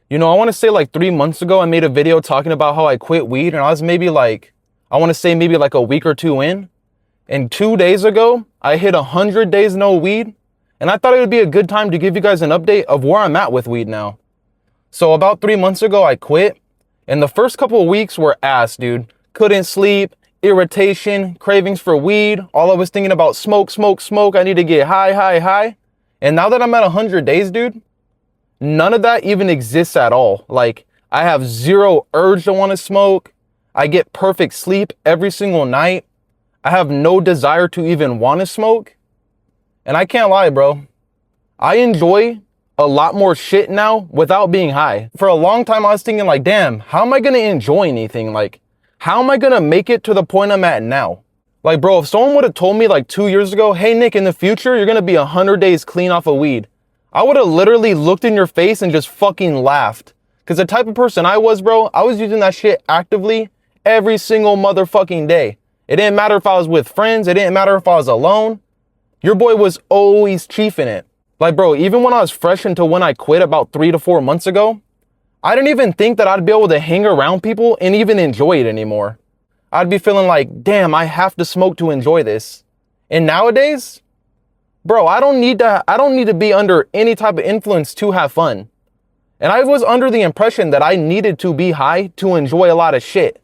You know, I want to say like 3 months ago, I made a video talking about how I quit weed, and I was maybe like, I want to say maybe like a week or two in. And 2 days ago, I hit 100 days no weed. And I thought it would be a good time to give you guys an update of where I'm at with weed now. So about 3 months ago, I quit. And the first couple of weeks were ass, dude. Couldn't sleep, irritation, cravings for weed. All I was thinking about smoke, smoke, smoke. I need to get high, high, high. And now that I'm at 100 days, dude, none of that even exists at all. Like, I have zero urge to want to smoke. I get perfect sleep every single night. I have no desire to even want to smoke. And I can't lie, bro. I enjoy a lot more shit now without being high. For a long time, I was thinking like, damn, how am I going to enjoy anything? Like, how am I going to make it to the point I'm at now? Like, bro, if someone would have told me like 2 years ago, hey, Nick, in the future, you're going to be 100 days clean off of weed, I would have literally looked in your face and just fucking laughed. Because the type of person I was, bro, I was using that shit actively every single motherfucking day. It didn't matter if I was with friends. It didn't matter if I was alone. Your boy was always chiefing it. Like, bro, even when I was fresh until when I quit about 3 to 4 months ago, I didn't even think that I'd be able to hang around people and even enjoy it anymore. I'd be feeling like, damn, I have to smoke to enjoy this. And nowadays, bro, I don't need to be under any type of influence to have fun. And I was under the impression that I needed to be high to enjoy a lot of shit.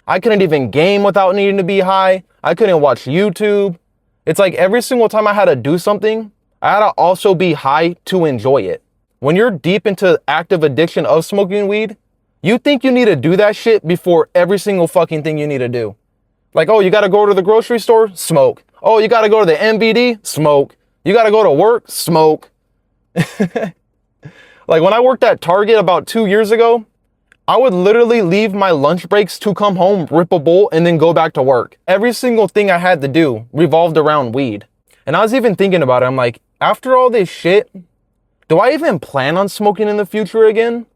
I couldn't even game without needing to be high. I couldn't watch YouTube. It's like every single time I had to do something, I had to also be high to enjoy it. When you're deep into active addiction of smoking weed, you think you need to do that shit before every single fucking thing you need to do. Like, oh, you got to go to the grocery store? Smoke. Oh, you got to go to the MBD? Smoke. You got to go to work? Smoke. Like when I worked at Target about 2 years ago, I would literally leave my lunch breaks to come home, rip a bowl, and then go back to work. Every single thing I had to do revolved around weed. And I was even thinking about it. I'm like, after all this shit, do I even plan on smoking in the future again?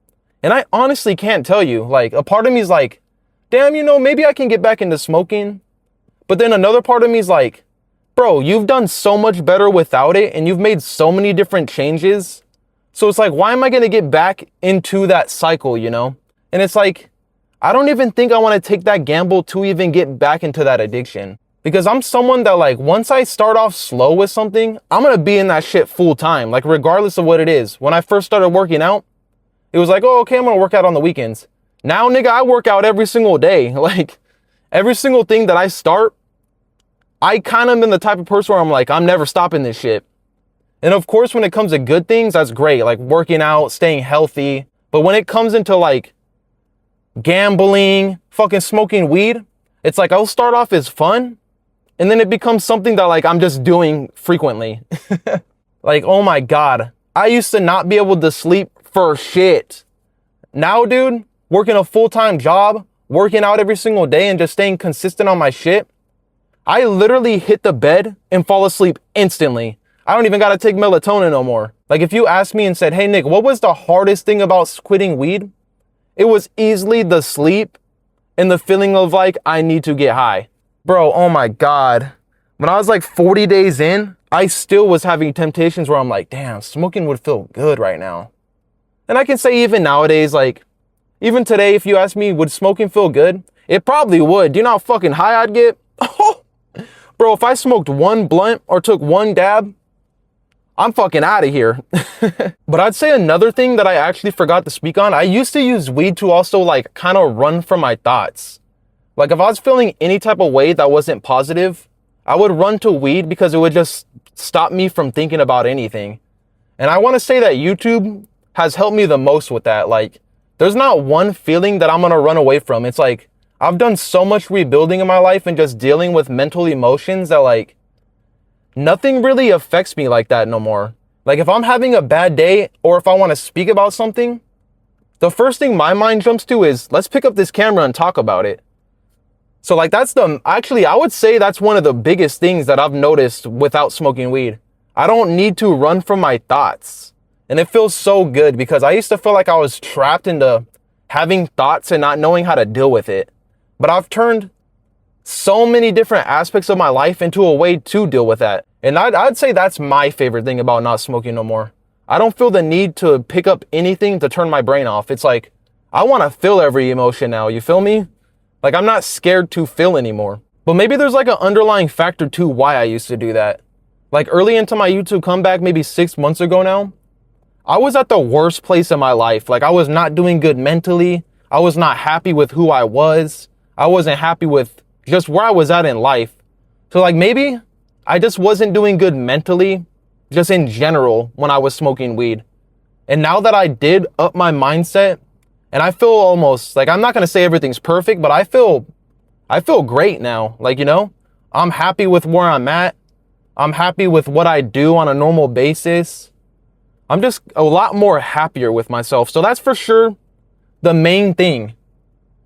And I honestly can't tell you. Like, a part of me is like, damn, you know, maybe I can get back into smoking. But then another part of me is like, bro, you've done so much better without it, and you've made so many different changes. So it's like, why am I going to get back into that cycle, you know? And it's like, I don't even think I want to take that gamble to even get back into that addiction. Because I'm someone that, like, once I start off slow with something, I'm going to be in that shit full time, like, regardless of what it is. When I first started working out, it was like, oh, okay, I'm going to work out on the weekends. Now, nigga, I work out every single day. Like, every single thing that I start, I kind of am the type of person where I'm like, I'm never stopping this shit. And of course, when it comes to good things, that's great. Like working out, staying healthy. But when it comes into like gambling, fucking smoking weed, it's like I'll start off as fun. And then it becomes something that like I'm just doing frequently. Like, oh my God. I used to not be able to sleep for shit. Now, dude, working a full-time job, working out every single day and just staying consistent on my shit, I literally hit the bed and fall asleep instantly. I don't even got to take melatonin no more. Like if you asked me and said, hey, Nick, what was the hardest thing about quitting weed? It was easily the sleep and the feeling of like, I need to get high. Bro, oh my God. When I was like 40 days in, I still was having temptations where I'm like, damn, smoking would feel good right now. And I can say even nowadays, like even today, if you ask me, would smoking feel good? It probably would. Do you know how fucking high I'd get? Bro, if I smoked one blunt or took one dab, I'm fucking out of here. But I'd say another thing that I actually forgot to speak on, I used to use weed to also like kind of run from my thoughts. Like if I was feeling any type of way that wasn't positive, I would run to weed because it would just stop me from thinking about anything. And I want to say that YouTube has helped me the most with that. Like there's not one feeling that I'm going to run away from. It's like I've done so much rebuilding in my life and just dealing with mental emotions that like nothing really affects me like that no more. Like if I'm having a bad day or if I want to speak about something, the first thing my mind jumps to is let's pick up this camera and talk about it. So like actually I would say that's one of the biggest things that I've noticed without smoking weed. I don't need to run from my thoughts. And it feels so good because I used to feel like I was trapped into having thoughts and not knowing how to deal with it. But I've turned so many different aspects of my life into a way to deal with that. And I'd say that's my favorite thing about not smoking no more. I don't feel the need to pick up anything to turn my brain off. It's like, I want to feel every emotion now. You feel me? Like, I'm not scared to feel anymore. But maybe there's like an underlying factor to why I used to do that. Like early into my YouTube comeback, maybe 6 months ago now, I was at the worst place in my life. Like, I was not doing good mentally. I was not happy with who I was. I wasn't happy with just where I was at in life. So like maybe I just wasn't doing good mentally, just in general, when I was smoking weed. And now that I did up my mindset, and I feel almost like, I'm not going to say everything's perfect, but I feel great now. Like, you know, I'm happy with where I'm at. I'm happy with what I do on a normal basis. I'm just a lot more happier with myself. So that's for sure the main thing.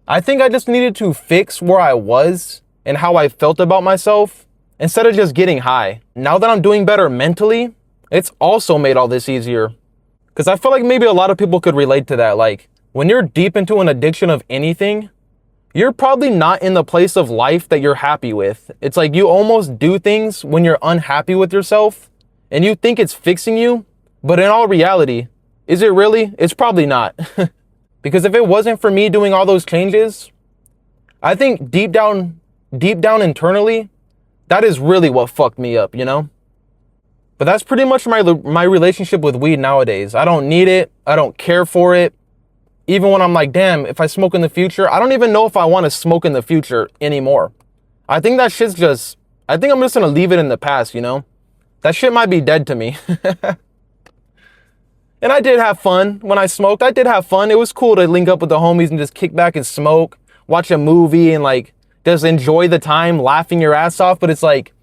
I think I just needed to fix where I was and how I felt about myself instead of just getting high. Now that I'm doing better mentally, it's also made all this easier. Because I feel like maybe a lot of people could relate to that. Like, when you're deep into an addiction of anything, you're probably not in the place of life that you're happy with. It's like you almost do things when you're unhappy with yourself and you think it's fixing you. But in all reality, is it really? It's probably not. Because if it wasn't for me doing all those changes, I think deep down internally, that is really what fucked me up, you know? But that's pretty much my relationship with weed nowadays. I don't need it. I don't care for it. Even when I'm like, damn, if I smoke in the future, I don't even know if I want to smoke in the future anymore. I think that shit's just, I think I'm just going to leave it in the past, you know? That shit might be dead to me. And I did have fun when I smoked. I did have fun. It was cool to link up with the homies and just kick back and smoke, watch a movie and like just enjoy the time, laughing your ass off. But it's like,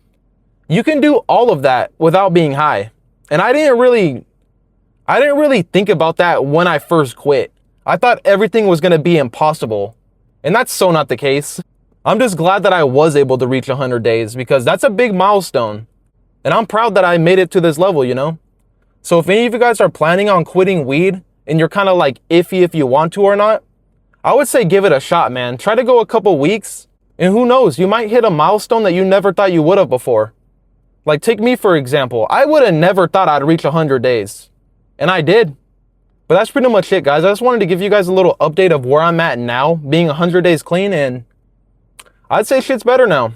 you can do all of that without being high. And I didn't really think about that when I first quit. I thought everything was going to be impossible. And that's so not the case. I'm just glad that I was able to reach 100 days because that's a big milestone. And I'm proud that I made it to this level, you know? So if any of you guys are planning on quitting weed and you're kind of like iffy if you want to or not, I would say give it a shot, man. Try to go a couple weeks and who knows, you might hit a milestone that you never thought you would have before. Like take me for example. I would have never thought I'd reach 100 days. And I did. But that's pretty much it, guys. I just wanted to give you guys a little update of where I'm at now, being 100 days clean, and I'd say shit's better now.